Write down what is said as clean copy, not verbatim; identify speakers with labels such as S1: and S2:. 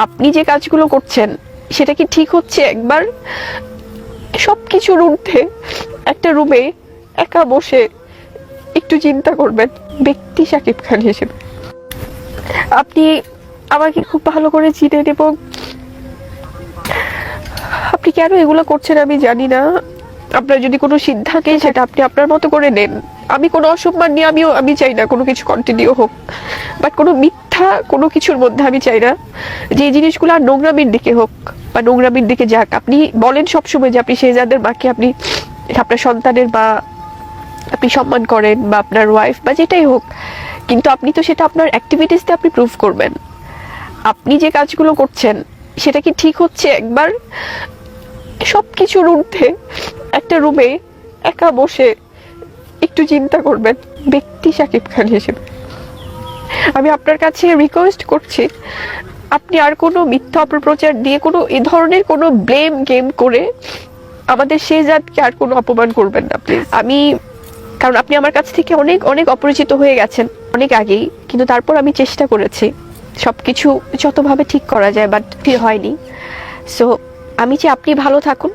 S1: আপনি যে কাজগুলো করছেন সেটা কি ঠিক হচ্ছে? একবার সবকিছুর ঊর্ধ্বে একটা রুমে একা বসে একটু চিন্তা করবেন ব্যক্তি শাকিব খান হিসেবে। আপনি আমাকে খুব ভালো করে চিনেন এবং আপনি কেন এগুলো করছেন আমি জানি না। আপনার যদি কোনো সিদ্ধান্ত সেটা আপনি আপনার মতো করে নেন। আমি কোনো অসম্মান নিয়ে আমি চাই না কোনো কিছু কন্টিনিউ হোক, বাট কোনো মিথ্যা কোনো কিছুর মধ্যে আমি চাই না যে এই জিনিসগুলো আর নোংরামির দিকে হোক বা নোংরামির দিকে যাক। আপনি বলেন সবসময় যে আপনি শেহজাদের মাকে আপনি আপনার সন্তানের বা আপনি সম্মান করেন বা আপনার ওয়াইফ বা যেটাই হোক, কিন্তু আপনি তো সেটা আপনার অ্যাক্টিভিটিসতে আপনি প্রুভ করবেন। আপনি যে কাজগুলো করছেন সেটা কি ঠিক হচ্ছে? একবার সবকিছুর ঊর্ধ্বে একটা রুমে একা বসে একটু চিন্তা করবেন ব্যক্তি শাকিব খান হিসেবে। আমি আপনার কাছে রিকোয়েস্ট করছি, আপনি আর কোনো মিথ্যা অপপ্রচার দিয়ে কোনো এই ধরনের কোনো ব্লেম গেম করে আমাদের শেহজাদকে আর কোনো অপমান করবেন না প্লিজ। কারণ আপনি আমার কাছ থেকে অনেক অনেক অপরিচিত হয়ে গেছেন অনেক আগেই, কিন্তু তারপর আমি চেষ্টা করেছি সবকিছু যতভাবে ঠিক করা যায়, বাট হয়নি। সো আমি চাই আপনি ভালো থাকুন।